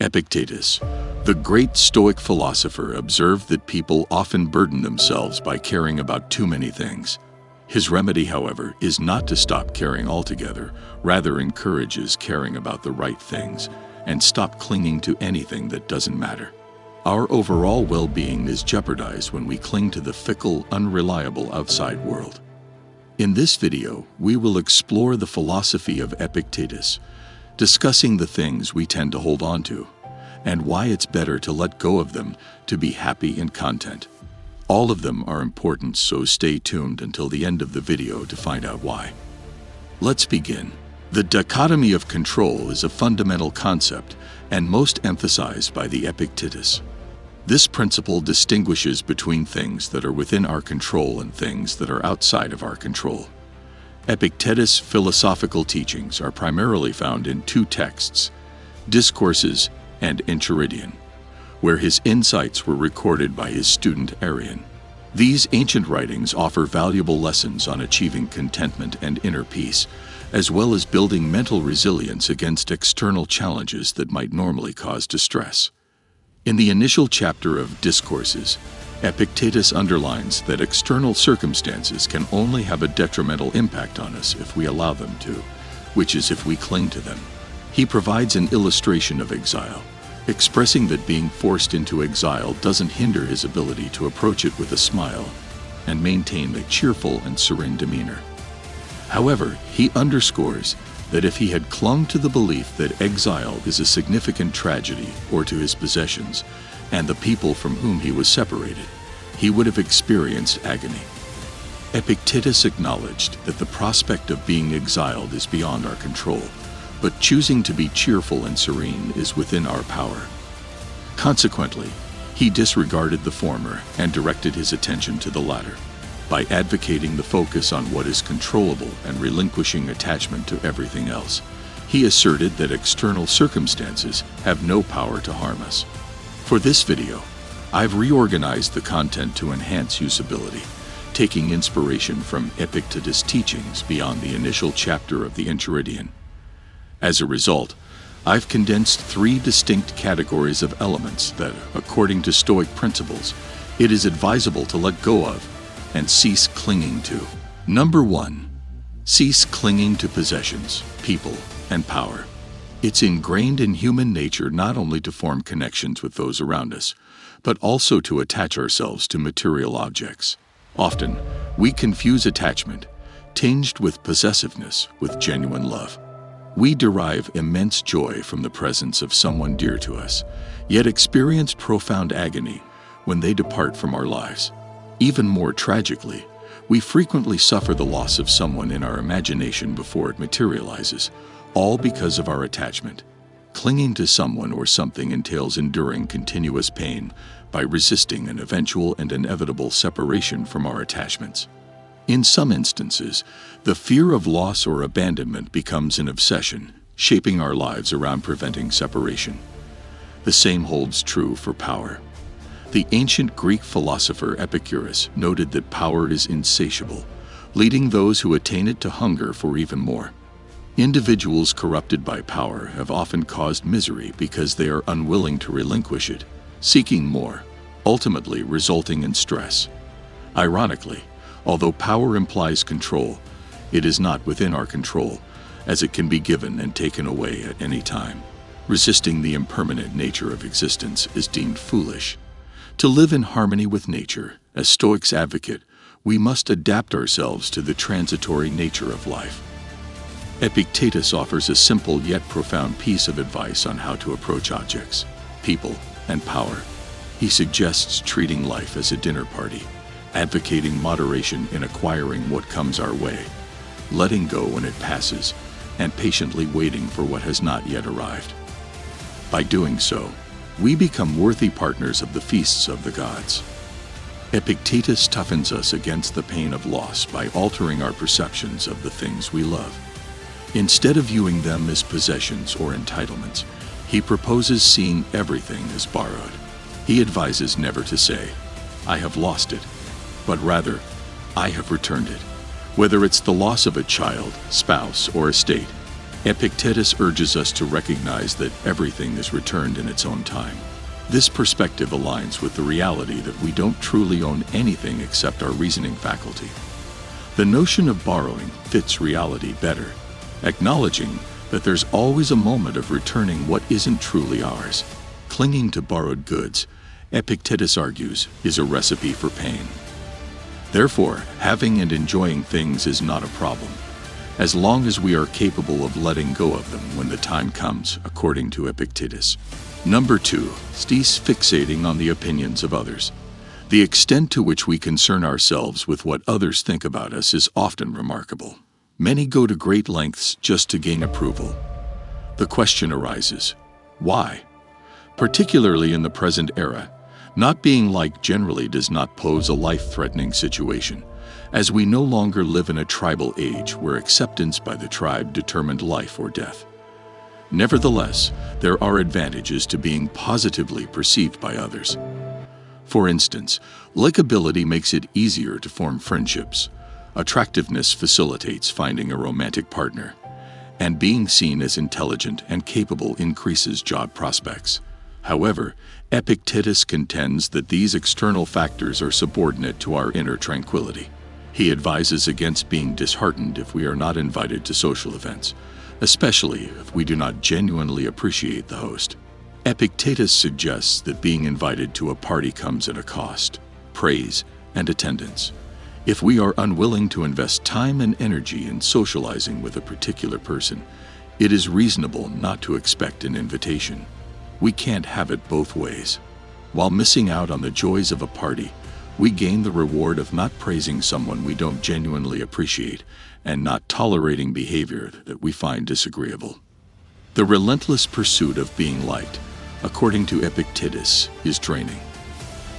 Epictetus, the great Stoic philosopher, observed that people often burden themselves by caring about too many things. His remedy, however, is not to stop caring altogether, rather encourages caring about the right things, and stop clinging to anything that doesn't matter. Our overall well-being is jeopardized when we cling to the fickle, unreliable outside world. In this video, we will explore the philosophy of Epictetus, discussing the things we tend to hold on to, and why it's better to let go of them to be happy and content. All of them are important, so stay tuned until the end of the video to find out why. Let's begin. The dichotomy of control is a fundamental concept and most emphasized by the Epictetus. This principle distinguishes between things that are within our control and things that are outside of our control. Epictetus' philosophical teachings are primarily found in two texts, Discourses and Enchiridion, where his insights were recorded by his student Arrian. These ancient writings offer valuable lessons on achieving contentment and inner peace, as well as building mental resilience against external challenges that might normally cause distress. In the initial chapter of Discourses, Epictetus underlines that external circumstances can only have a detrimental impact on us if we allow them to, which is if we cling to them. He provides an illustration of exile, expressing that being forced into exile doesn't hinder his ability to approach it with a smile and maintain a cheerful and serene demeanor. However, he underscores that if he had clung to the belief that exile is a significant tragedy or to his possessions and the people from whom he was separated, he would have experienced agony. Epictetus acknowledged that the prospect of being exiled is beyond our control, but choosing to be cheerful and serene is within our power. Consequently, he disregarded the former and directed his attention to the latter, by advocating the focus on what is controllable and relinquishing attachment to everything else. He asserted that external circumstances have no power to harm us. For this video, I've reorganized the content to enhance usability, taking inspiration from Epictetus' teachings beyond the initial chapter of the Enchiridion. As a result, I've condensed three distinct categories of elements that, according to Stoic principles, it is advisable to let go of and cease clinging to. Number 1. Cease clinging to possessions, people, and power. It's ingrained in human nature not only to form connections with those around us, but also to attach ourselves to material objects. Often, we confuse attachment, tinged with possessiveness, with genuine love. We derive immense joy from the presence of someone dear to us, yet experience profound agony when they depart from our lives. Even more tragically, we frequently suffer the loss of someone in our imagination before it materializes, all because of our attachment. Clinging to someone or something entails enduring continuous pain by resisting an eventual and inevitable separation from our attachments. In some instances, the fear of loss or abandonment becomes an obsession, shaping our lives around preventing separation. The same holds true for power. The ancient Greek philosopher Epictetus noted that power is insatiable, leading those who attain it to hunger for even more. Individuals corrupted by power have often caused misery because they are unwilling to relinquish it, seeking more, ultimately resulting in stress. Ironically, although power implies control, it is not within our control, as it can be given and taken away at any time. Resisting the impermanent nature of existence is deemed foolish. To live in harmony with nature, as Stoics advocate, we must adapt ourselves to the transitory nature of life. Epictetus offers a simple yet profound piece of advice on how to approach objects, people, and power. He suggests treating life as a dinner party, advocating moderation in acquiring what comes our way, letting go when it passes, and patiently waiting for what has not yet arrived. By doing so, we become worthy partners of the feasts of the gods. Epictetus toughens us against the pain of loss by altering our perceptions of the things we love. Instead of viewing them as possessions or entitlements, he proposes seeing everything as borrowed. He advises never to say, "I have lost it," but rather, "I have returned it." Whether it's the loss of a child, spouse, or estate, Epictetus urges us to recognize that everything is returned in its own time. This perspective aligns with the reality that we don't truly own anything except our reasoning faculty. The notion of borrowing fits reality better, acknowledging that there's always a moment of returning what isn't truly ours. Clinging to borrowed goods, Epictetus argues, is a recipe for pain. Therefore, having and enjoying things is not a problem, as long as we are capable of letting go of them when the time comes, according to Epictetus. Number 2, cease fixating on the opinions of others. The extent to which we concern ourselves with what others think about us is often remarkable. Many go to great lengths just to gain approval. The question arises, why? Particularly in the present era, not being liked generally does not pose a life-threatening situation, as we no longer live in a tribal age where acceptance by the tribe determined life or death. Nevertheless, there are advantages to being positively perceived by others. For instance, likability makes it easier to form friendships. Attractiveness facilitates finding a romantic partner, and being seen as intelligent and capable increases job prospects. However, Epictetus contends that these external factors are subordinate to our inner tranquility. He advises against being disheartened if we are not invited to social events, especially if we do not genuinely appreciate the host. Epictetus suggests that being invited to a party comes at a cost, praise, and attendance. If we are unwilling to invest time and energy in socializing with a particular person, it is reasonable not to expect an invitation. We can't have it both ways. While missing out on the joys of a party, we gain the reward of not praising someone we don't genuinely appreciate and not tolerating behavior that we find disagreeable. The relentless pursuit of being liked, according to Epictetus, is draining.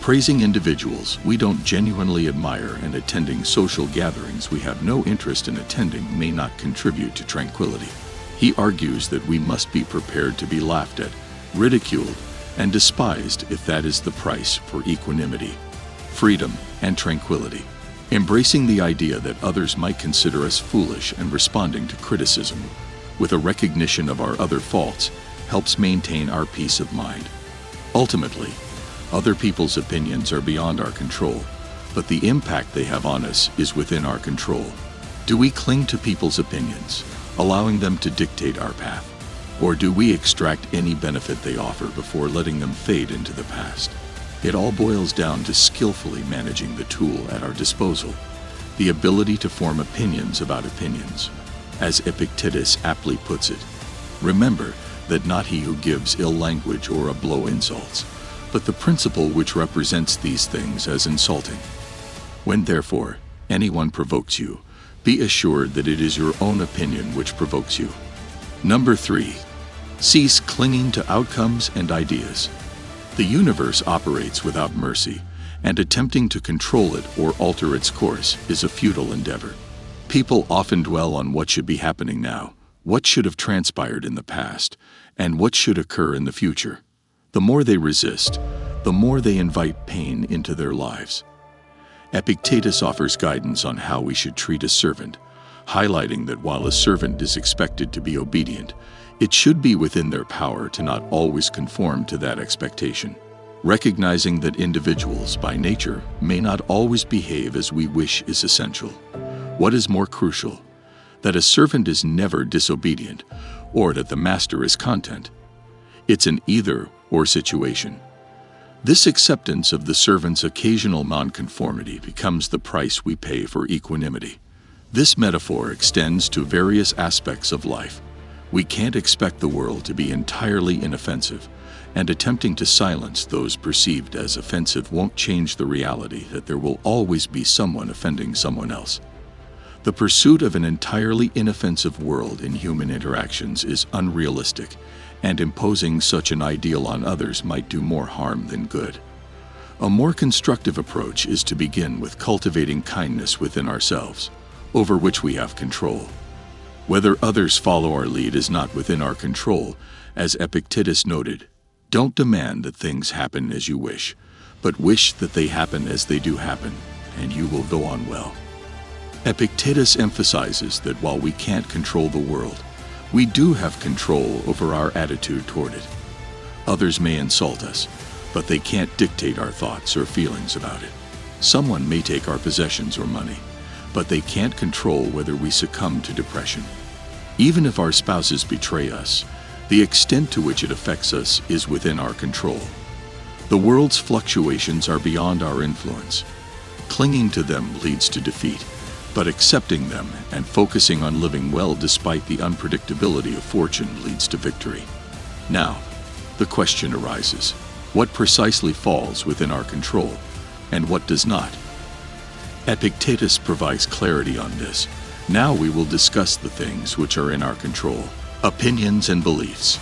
Praising individuals we don't genuinely admire and attending social gatherings we have no interest in attending may not contribute to tranquility. He argues that we must be prepared to be laughed at, ridiculed, and despised if that is the price for equanimity, freedom, and tranquility. Embracing the idea that others might consider us foolish and responding to criticism with a recognition of our other faults helps maintain our peace of mind. Ultimately, other people's opinions are beyond our control, but the impact they have on us is within our control. Do we cling to people's opinions, allowing them to dictate our path? Or do we extract any benefit they offer before letting them fade into the past? It all boils down to skillfully managing the tool at our disposal, the ability to form opinions about opinions. As Epictetus aptly puts it, remember that not he who gives ill language or a blow insults, but the principle which represents these things as insulting. When, therefore, anyone provokes you, be assured that it is your own opinion which provokes you. Number 3, cease clinging to outcomes and ideas. The universe operates without mercy, and attempting to control it or alter its course is a futile endeavor. People often dwell on what should be happening now, what should have transpired in the past, and what should occur in the future. The more they resist, the more they invite pain into their lives. Epictetus offers guidance on how we should treat a servant, highlighting that while a servant is expected to be obedient, it should be within their power to not always conform to that expectation. Recognizing that individuals, by nature, may not always behave as we wish is essential. What is more crucial? That a servant is never disobedient, or that the master is content. It's an either-or situation. This acceptance of the servant's occasional nonconformity becomes the price we pay for equanimity. This metaphor extends to various aspects of life. We can't expect the world to be entirely inoffensive, and attempting to silence those perceived as offensive won't change the reality that there will always be someone offending someone else. The pursuit of an entirely inoffensive world in human interactions is unrealistic, and imposing such an ideal on others might do more harm than good. A more constructive approach is to begin with cultivating kindness within ourselves, over which we have control. Whether others follow our lead is not within our control, as Epictetus noted. Don't demand that things happen as you wish, but wish that they happen as they do happen, and you will go on well. Epictetus emphasizes that while we can't control the world, We do have control over our attitude toward it. Others may insult us, but they can't dictate our thoughts or feelings about it. Someone may take our possessions or money, but they can't control whether we succumb to depression. Even if our spouses betray us, the extent to which it affects us is within our control. The world's fluctuations are beyond our influence. Clinging to them leads to defeat, but accepting them and focusing on living well despite the unpredictability of fortune leads to victory. Now, the question arises, what precisely falls within our control, and what does not? Epictetus provides clarity on this. Now we will discuss the things which are in our control. Opinions and beliefs.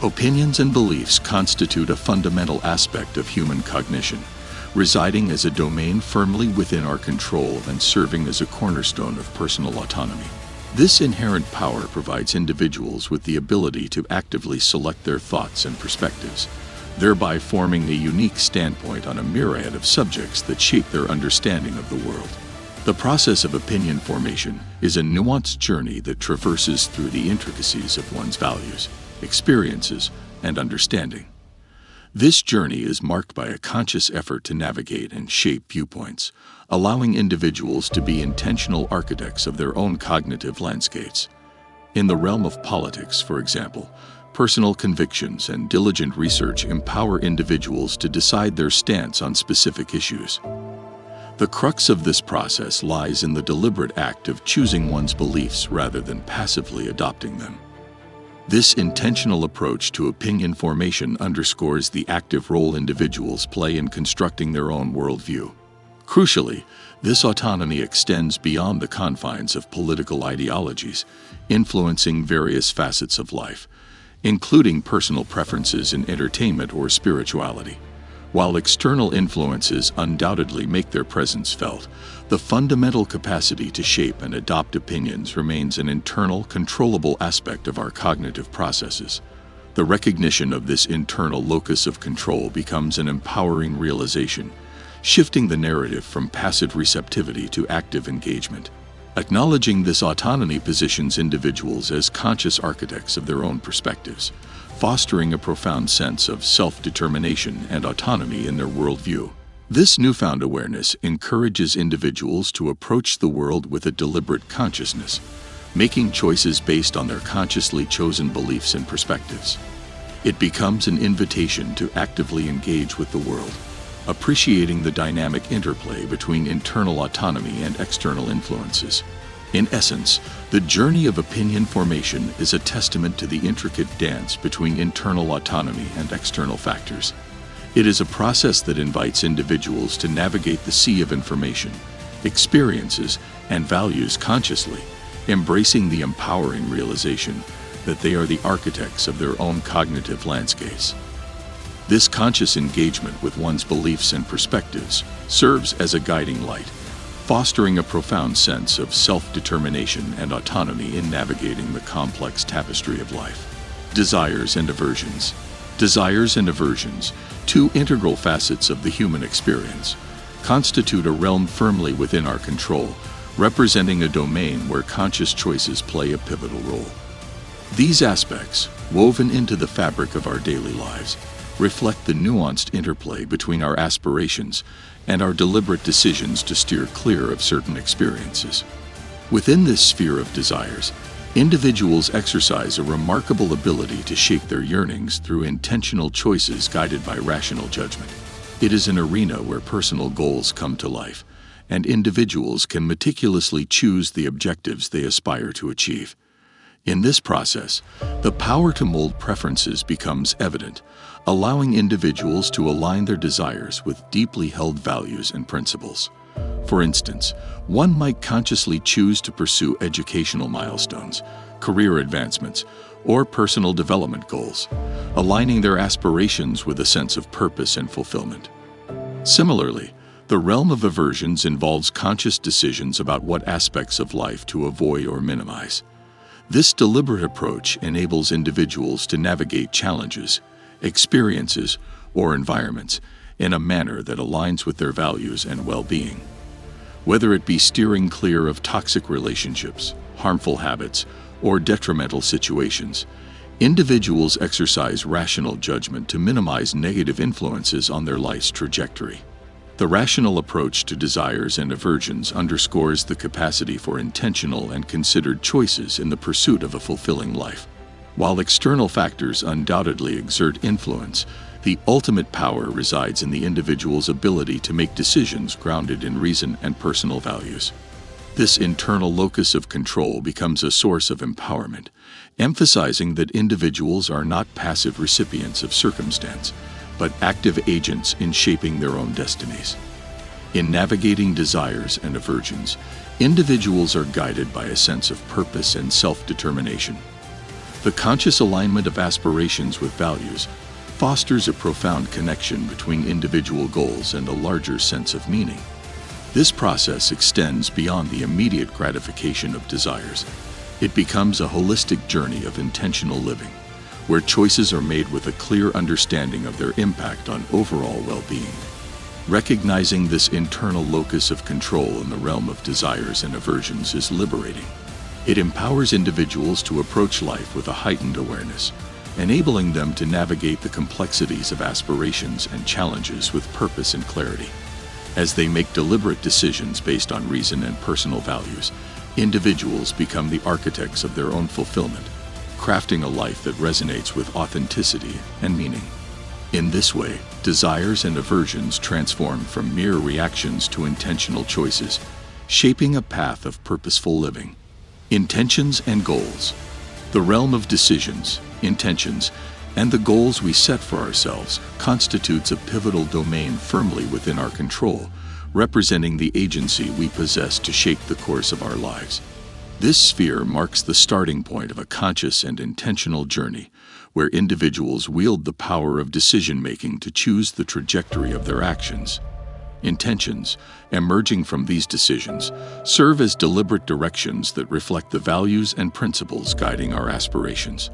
Opinions and beliefs constitute a fundamental aspect of human cognition, residing as a domain firmly within our control and serving as a cornerstone of personal autonomy. This inherent power provides individuals with the ability to actively select their thoughts and perspectives, thereby forming a unique standpoint on a myriad of subjects that shape their understanding of the world. The process of opinion formation is a nuanced journey that traverses through the intricacies of one's values, experiences, and understanding. This journey is marked by a conscious effort to navigate and shape viewpoints, allowing individuals to be intentional architects of their own cognitive landscapes. In the realm of politics, for example, personal convictions and diligent research empower individuals to decide their stance on specific issues. The crux of this process lies in the deliberate act of choosing one's beliefs rather than passively adopting them. This intentional approach to opinion formation underscores the active role individuals play in constructing their own worldview. Crucially, this autonomy extends beyond the confines of political ideologies, influencing various facets of life, including personal preferences in entertainment or spirituality. While external influences undoubtedly make their presence felt, the fundamental capacity to shape and adopt opinions remains an internal, controllable aspect of our cognitive processes. The recognition of this internal locus of control becomes an empowering realization, shifting the narrative from passive receptivity to active engagement. Acknowledging this autonomy positions individuals as conscious architects of their own perspectives, fostering a profound sense of self-determination and autonomy in their worldview. This newfound awareness encourages individuals to approach the world with a deliberate consciousness, making choices based on their consciously chosen beliefs and perspectives. It becomes an invitation to actively engage with the world, appreciating the dynamic interplay between internal autonomy and external influences. In essence, the journey of opinion formation is a testament to the intricate dance between internal autonomy and external factors. It is a process that invites individuals to navigate the sea of information, experiences, and values consciously, embracing the empowering realization that they are the architects of their own cognitive landscapes. This conscious engagement with one's beliefs and perspectives serves as a guiding light, fostering a profound sense of self-determination and autonomy in navigating the complex tapestry of life. Desires and aversions. Desires and aversions, two integral facets of the human experience, constitute a realm firmly within our control, representing a domain where conscious choices play a pivotal role. These aspects, woven into the fabric of our daily lives, reflect the nuanced interplay between our aspirations and our deliberate decisions to steer clear of certain experiences. Within this sphere of desires, individuals exercise a remarkable ability to shape their yearnings through intentional choices guided by rational judgment. It is an arena where personal goals come to life, and individuals can meticulously choose the objectives they aspire to achieve. In this process, the power to mold preferences becomes evident, allowing individuals to align their desires with deeply held values and principles. For instance, one might consciously choose to pursue educational milestones, career advancements, or personal development goals, aligning their aspirations with a sense of purpose and fulfillment. Similarly, the realm of aversions involves conscious decisions about what aspects of life to avoid or minimize. This deliberate approach enables individuals to navigate challenges, experiences, or environments in a manner that aligns with their values and well-being. Whether it be steering clear of toxic relationships, harmful habits, or detrimental situations. Individuals exercise rational judgment to minimize negative influences on their life's trajectory. The rational approach to desires and aversions underscores the capacity for intentional and considered choices in the pursuit of a fulfilling life. While external factors undoubtedly exert influence, the ultimate power resides in the individual's ability to make decisions grounded in reason and personal values. This internal locus of control becomes a source of empowerment, emphasizing that individuals are not passive recipients of circumstance, but active agents in shaping their own destinies. In navigating desires and aversions, individuals are guided by a sense of purpose and self-determination. The conscious alignment of aspirations with values fosters a profound connection between individual goals and a larger sense of meaning. This process extends beyond the immediate gratification of desires. It becomes a holistic journey of intentional living, where choices are made with a clear understanding of their impact on overall well-being. Recognizing this internal locus of control in the realm of desires and aversions is liberating. It empowers individuals to approach life with a heightened awareness, enabling them to navigate the complexities of aspirations and challenges with purpose and clarity. As they make deliberate decisions based on reason and personal values, individuals become the architects of their own fulfillment, crafting a life that resonates with authenticity and meaning. In this way, desires and aversions transform from mere reactions to intentional choices, shaping a path of purposeful living. Intentions and goals. The realm of decisions, intentions, and the goals we set for ourselves constitutes a pivotal domain firmly within our control, representing the agency we possess to shape the course of our lives. This sphere marks the starting point of a conscious and intentional journey, where individuals wield the power of decision-making to choose the trajectory of their actions. Intentions, emerging from these decisions, serve as deliberate directions that reflect the values and principles guiding our aspirations.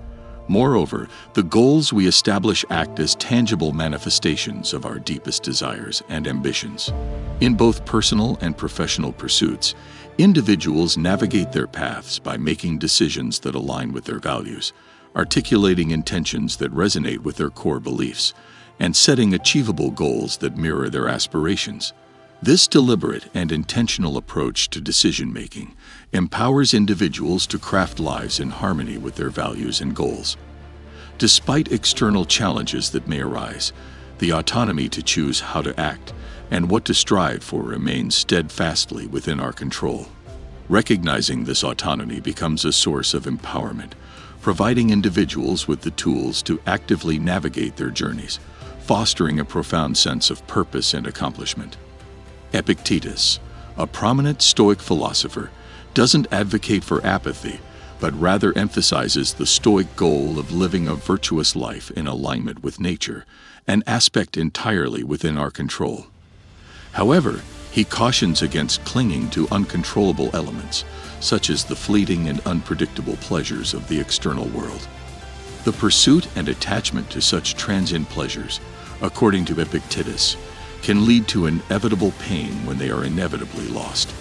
Moreover, the goals we establish act as tangible manifestations of our deepest desires and ambitions. In both personal and professional pursuits, individuals navigate their paths by making decisions that align with their values, articulating intentions that resonate with their core beliefs, and setting achievable goals that mirror their aspirations. This deliberate and intentional approach to decision-making empowers individuals to craft lives in harmony with their values and goals. Despite external challenges that may arise, the autonomy to choose how to act and what to strive for remains steadfastly within our control. Recognizing this autonomy becomes a source of empowerment, providing individuals with the tools to actively navigate their journeys, fostering a profound sense of purpose and accomplishment. Epictetus, a prominent Stoic philosopher, doesn't advocate for apathy, but rather emphasizes the Stoic goal of living a virtuous life in alignment with nature, an aspect entirely within our control. However, he cautions against clinging to uncontrollable elements, such as the fleeting and unpredictable pleasures of the external world. The pursuit and attachment to such transient pleasures, according to Epictetus, can lead to inevitable pain when they are inevitably lost.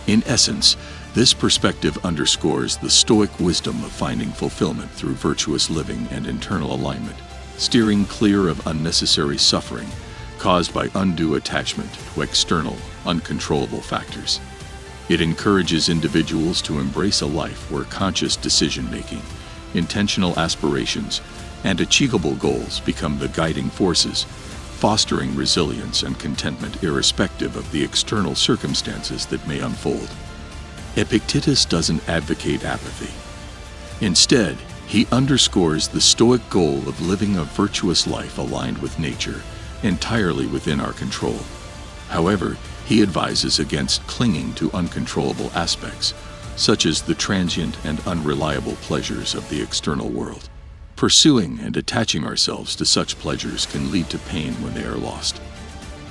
In essence, this perspective underscores the Stoic wisdom of finding fulfillment through virtuous living and internal alignment, steering clear of unnecessary suffering caused by undue attachment to external, uncontrollable factors. It encourages individuals to embrace a life where conscious decision-making, intentional aspirations, and achievable goals become the guiding forces, fostering resilience and contentment irrespective of the external circumstances that may unfold. Epictetus doesn't advocate apathy. Instead, he underscores the Stoic goal of living a virtuous life aligned with nature, entirely within our control. However, he advises against clinging to uncontrollable aspects, such as the transient and unreliable pleasures of the external world. Pursuing and attaching ourselves to such pleasures can lead to pain when they are lost.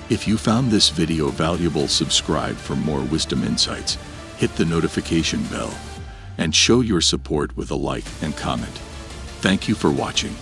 If you found this video valuable, subscribe for more wisdom insights, hit the notification bell, and show your support with a like and comment. Thank you for watching.